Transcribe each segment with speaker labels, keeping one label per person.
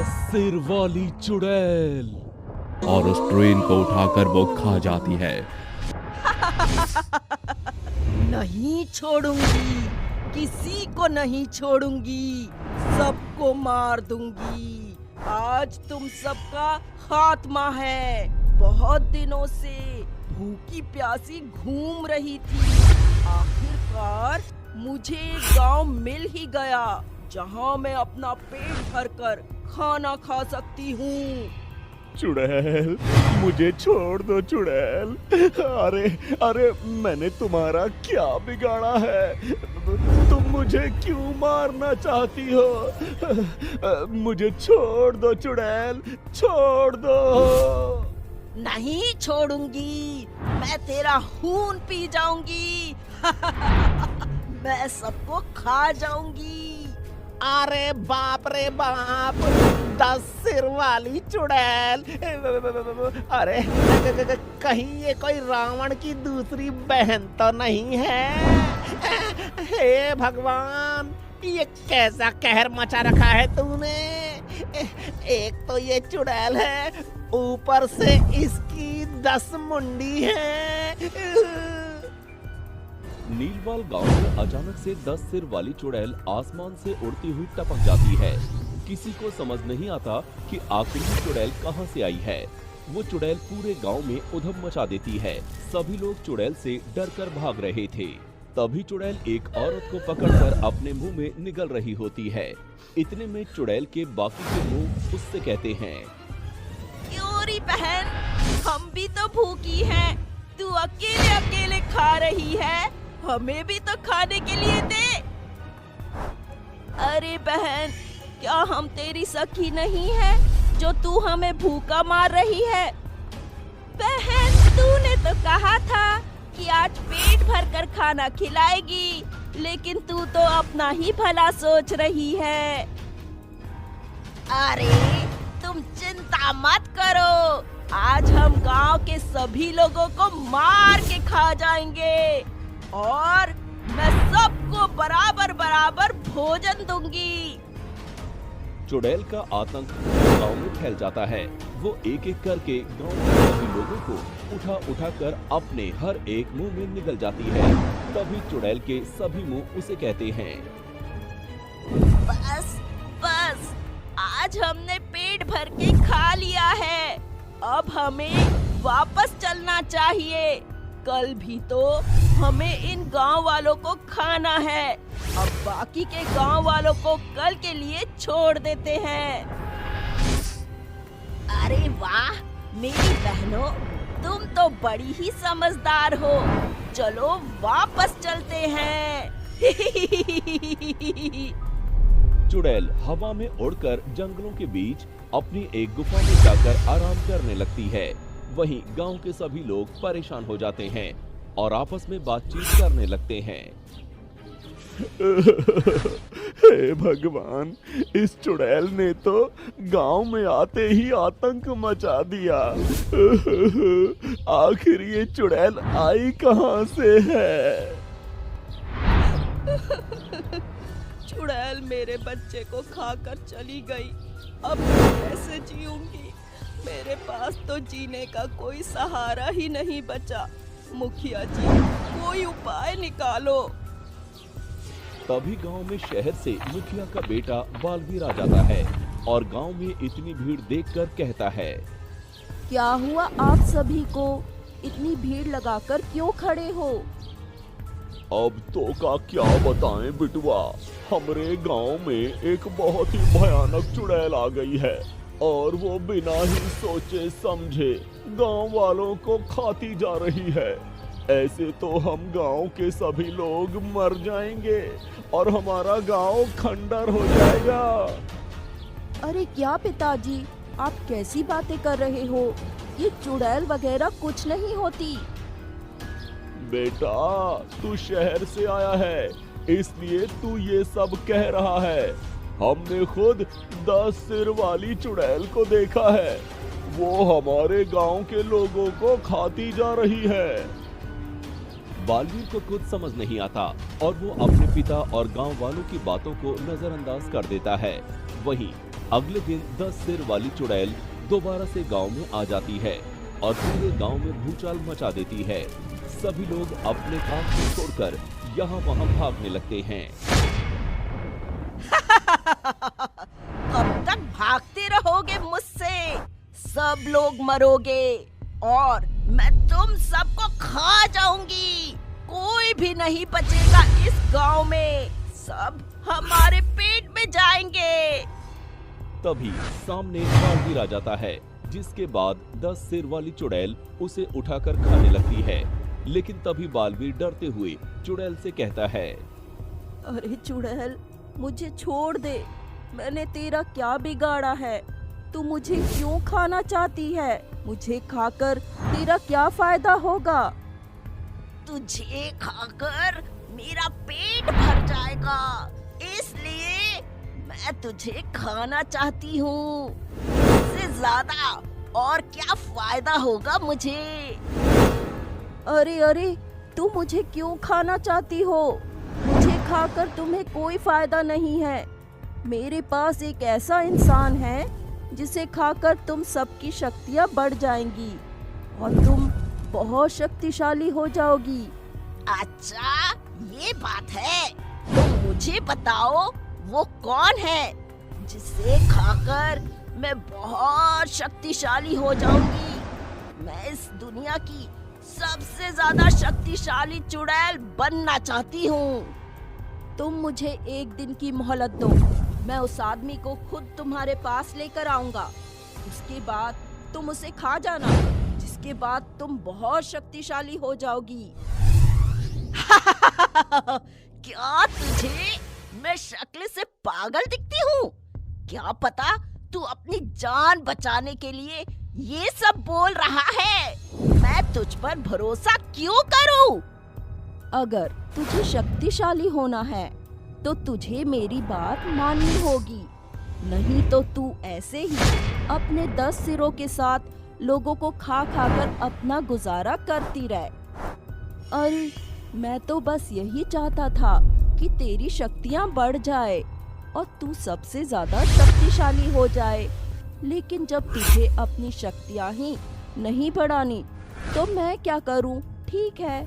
Speaker 1: 10 सिर वाली चुड़ैल। और उस ट्रेन को उठाकर वो खा जाती है।
Speaker 2: नहीं छोड़ूंगी, किसी को नहीं छोड़ूंगी, सबको मार दूंगी। आज तुम सबका खात्मा है। बहुत दिनों से भूखी प्यासी घूम रही थी। आखिरकार मुझे एक गांव मिल ही गया जहां मैं अपना पेट भरकर खाना खा सकती हूँ।
Speaker 3: चुड़ैल, मुझे छोड़ दो चुड़ैल। अरे अरे, मैंने तुम्हारा क्या बिगाड़ा है? तुम मुझे क्यों मारना चाहती हो? मुझे छोड़ दो चुड़ैल, छोड़ दो।
Speaker 2: नहीं छोड़ूंगी, मैं तेरा खून पी जाऊंगी। मैं सबको खा जाऊंगी।
Speaker 4: अरे बाप रे बाप, 10 सिर वाली चुड़ैल। अरे कहीं ये कोई रावण की दूसरी बहन तो नहीं है? हे भगवान, ये कैसा कहर मचा रखा है तूने। एक तो ये चुड़ैल है, ऊपर से इसकी 10 मुंडी है।
Speaker 1: नीलवाल गांव में अचानक से 10 सिर वाली चुड़ैल आसमान से उड़ती हुई टपक जाती है। किसी को समझ नहीं आता कि आखिर ये चुड़ैल कहां से आई है। वो चुड़ैल पूरे गांव में उधम मचा देती है। सभी लोग चुड़ैल से डरकर भाग रहे थे। तभी चुड़ैल एक औरत को पकड़कर अपने मुंह में निगल रही होती है। इतने में चुड़ैल के बाकी के मुंह उससे कहते हैं,
Speaker 2: क्योरी बहन, हम भी तो भूखी हैं। तू अकेले अकेले खा रही है, हमें भी तो खाने के लिए दे। अरे बहन, क्या हम तेरी सखी नहीं है जो तू हमें भूखा मार रही है? बहन, तूने तो कहा था कि आज पेट भरकर खाना खिलाएगी, लेकिन तू तो अपना ही भला सोच रही है। अरे तुम चिंता मत करो, आज हम गांव के सभी लोगों को मार के खा जाएंगे और मैं सबको बराबर बराबर भोजन दूंगी।
Speaker 1: चुड़ैल का आतंक गांव में फैल जाता है। वो एक एक करके गांव के सभी लोगों को उठा उठा कर अपने हर एक मुंह में निगल जाती है। तभी चुड़ैल के सभी मुंह उसे कहते हैं,
Speaker 2: बस बस, आज हमने पेट भर के खा लिया है। अब हमें वापस चलना चाहिए। कल भी तो हमें इन गांव वालों को खाना है। अब बाकी के गांव वालों को कल के लिए छोड़ देते हैं। अरे वाह मेरी बहनों, तुम तो बड़ी ही समझदार हो। चलो वापस चलते हैं।
Speaker 1: चुड़ैल हवा में उड़कर जंगलों के बीच अपनी एक गुफा में जाकर आराम करने लगती है। वहीं गांव के सभी लोग परेशान हो जाते हैं और आपस में बातचीत करने लगते हैं।
Speaker 3: हे भगवान, इस चुड़ैल ने तो गांव में आते ही आतंक मचा दिया। आखिर ये चुड़ैल आई कहां से है?
Speaker 2: चुड़ैल मेरे बच्चे को खाकर चली गई। अब मैं कैसे जीऊंगी? मेरे पास तो जीने का कोई सहारा ही नहीं बचा। मुखिया जी, कोई उपाय निकालो।
Speaker 1: तभी गांव में शहर से मुखिया का बेटा बालवीर आ जाता है और गांव में इतनी भीड़ देखकर कहता है,
Speaker 2: क्या हुआ आप सभी को? इतनी भीड़ लगाकर क्यों खड़े हो?
Speaker 3: अब तो का क्या बताएं बिटुआ, हमरे गांव में एक बहुत ही भयानक चुड़ैल आ गई है और वो बिना ही सोचे समझे गांव वालों को खाती जा रही है। ऐसे तो हम गांव के सभी लोग मर जाएंगे और हमारा गांव खंडर हो जाएगा।
Speaker 2: अरे क्या पिताजी, आप कैसी बातें कर रहे हो? ये चुड़ैल वगैरह कुछ नहीं होती।
Speaker 3: बेटा, तू शहर से आया है इसलिए तू ये सब कह रहा है। हमने खुद 10 सिर वाली चुड़ैल को देखा है। वो हमारे गांव के लोगों को खाती जा रही है।
Speaker 1: बालवीर को कुछ समझ नहीं आता और वो अपने पिता और गांव वालों की बातों को नजरअंदाज कर देता है। वहीं अगले दिन 10 सिर वाली चुड़ैल दोबारा से गांव में आ जाती है और पूरे गांव में भूचाल मचा देती है। सभी लोग अपने काम को छोड़कर यहाँ वहाँ भागने लगते हैं।
Speaker 2: कब तक भागते रहोगे मुझसे? सब लोग मरोगे और मैं तुम सबको खा जाऊंगी। कोई भी नहीं बचेगा इस गांव में। सब हमारे पेट में जाएंगे।
Speaker 1: तभी सामने बालवीर आ जाता है, जिसके बाद 10 सिर वाली चुड़ैल उसे उठाकर खाने लगती है। लेकिन तभी बालवीर डरते हुए चुड़ैल से कहता है,
Speaker 2: अरे चुड़ैल, मुझे छोड़ दे। मैंने तेरा क्या बिगाड़ा है? तू मुझे क्यों खाना चाहती है? मुझे खाकर तेरा क्या फायदा होगा? तुझे खाकर मेरा पेट भर जाएगा, इसलिए मैं तुझे खाना चाहती हूँ। इससे ज्यादा और क्या फायदा होगा मुझे? अरे अरे, तू मुझे क्यों खाना चाहती हो? मुझे खाकर तुम्हें कोई फायदा नहीं है। मेरे पास एक ऐसा इंसान है जिसे खाकर तुम सबकी शक्तियाँ बढ़ जाएंगी और तुम बहुत शक्तिशाली हो जाओगी। अच्छा, ये बात है। तो मुझे बताओ वो कौन है जिसे खाकर मैं बहुत शक्तिशाली हो जाऊंगी? मैं इस दुनिया की सबसे ज्यादा शक्तिशाली चुड़ैल बनना चाहती हूँ। तुम मुझे एक दिन की मोहलत दो। मैं उस आदमी को खुद तुम्हारे पास लेकर आऊंगा। उसके बाद तुम उसे खा जाना, जिसके बाद तुम बहुत शक्तिशाली हो जाओगी। क्या तुझे मैं शक्ल से पागल दिखती हूँ? क्या पता तू अपनी जान बचाने के लिए ये सब बोल रहा है। मैं तुझ पर भरोसा क्यों करूँ? अगर तुझे शक्तिशाली होना है तो तुझे मेरी बात माननी होगी, नहीं तो तू ऐसे ही अपने 10 सिरों के साथ लोगों को खा खाकर अपना गुजारा करती रह। अरे, मैं तो बस यही चाहता था कि तेरी शक्तियाँ बढ़ जाए और तू सबसे ज्यादा शक्तिशाली हो जाए। लेकिन जब तुझे अपनी शक्तियाँ ही नहीं बढ़ानी तो मैं क्या करूँ? ठीक है,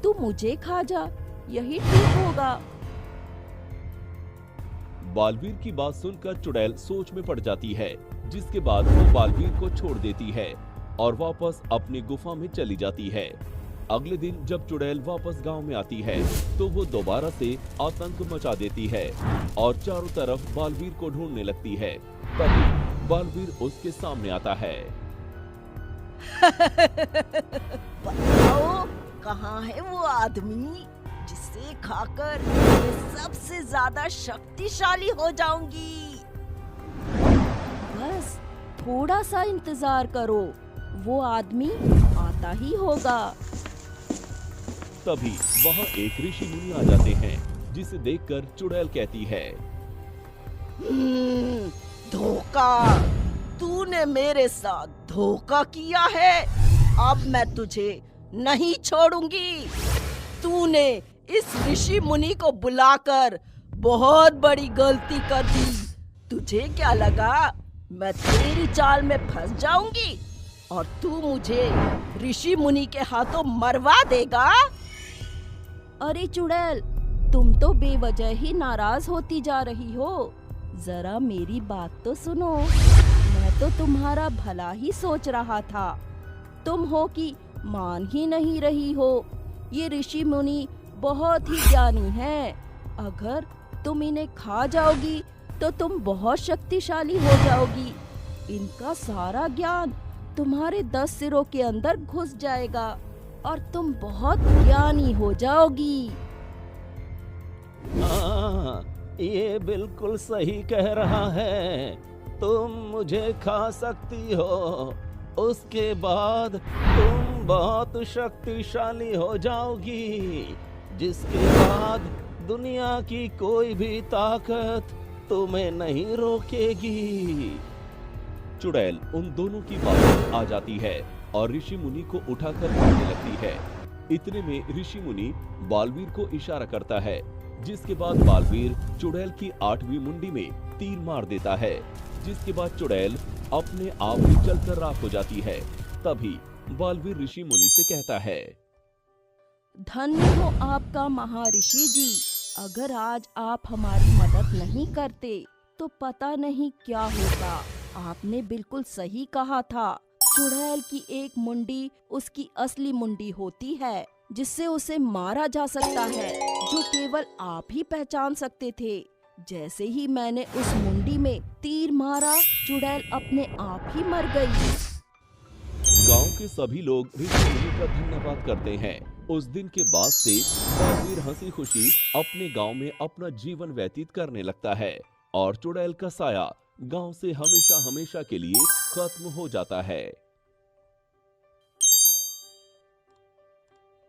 Speaker 2: तू मुझे खा जा, यही ठीक होगा।
Speaker 1: बालवीर की बात सुनकर चुड़ैल सोच में पड़ जाती है, जिसके बाद वो बालवीर को छोड़ देती है और वापस अपनी गुफा में चली जाती है। अगले दिन जब चुड़ैल वापस गांव में आती है तो वो दोबारा से आतंक मचा देती है और चारों तरफ बालवीर को ढूंढने लगती है। तभी बालवीर उसके सामने आता है।
Speaker 2: बताओ, कहाँ है वो आदमी जिसे खाकर मैं सबसे ज्यादा शक्तिशाली हो जाऊंगी? बस थोड़ा सा इंतजार करो, वो आदमी आता ही होगा।
Speaker 1: तभी वहाँ एक ऋषि मुनि आ जाते हैं, जिसे देखकर चुड़ैल कहती है,
Speaker 2: धोखा, तूने मेरे साथ धोखा किया है। अब मैं तुझे नहीं छोड़ूंगी। तूने इस ऋषि मुनि को बुलाकर बहुत बड़ी गलती कर दी। तुझे क्या लगा मैं तेरी चाल में फंस जाऊंगी और तू मुझे ऋषि मुनि के हाथों मरवा देगा? अरे चुड़ैल, तुम तो बेवजह ही नाराज होती जा रही हो। जरा मेरी बात तो सुनो। मैं तो तुम्हारा भला ही सोच रहा था। तुम हो कि मान ही नहीं रही हो। ये ऋषि मुनि बहुत ही ज्ञानी हैं। अगर तुम इन्हें खा जाओगी तो तुम बहुत शक्तिशाली हो जाओगी। इनका सारा ज्ञान तुम्हारे 10 सिरों के अंदर घुस जाएगा और तुम बहुत ज्ञानी हो जाओगी।
Speaker 4: हाँ, ये बिल्कुल सही कह रहा है। तुम मुझे खा सकती हो, उसके बाद तुम बहुत शक्तिशाली हो जाओगी, जिसके बाद दुनिया की कोई भी ताकत तुम्हें नहीं रोकेगी।
Speaker 1: चुड़ैल उन दोनों की बात में आ जाती है और ऋषि मुनि को उठाकर मारने लगती है। इतने में ऋषि मुनि बालवीर को इशारा करता है, जिसके बाद बालवीर चुड़ैल की 8वीं मुंडी में तीर मार देता है जिसके बाद चुड़ैल अपने आप ही जलकर राख हो जाती है। तभी बालवीर ऋषि मुनि से कहता है,
Speaker 2: धन्य हो आपका महर्षि जी। अगर आज आप हमारी मदद नहीं करते तो पता नहीं क्या होता। आपने बिल्कुल सही कहा था। चुड़ैल की एक मुंडी उसकी असली मुंडी होती है, जिससे उसे मारा जा सकता है, जो केवल आप ही पहचान सकते थे। जैसे ही मैंने उस मुंडी में तीर मारा, चुड़ैल अपने आप ही मर गई।
Speaker 1: गांव के सभी लोग ऋषि मुनि का धन्यवाद करते हैं। उस दिन के बाद से बालवीर हंसी खुशी अपने गांव में अपना जीवन व्यतीत करने लगता है और चुड़ैल का साया गांव से हमेशा हमेशा के लिए खत्म हो जाता है।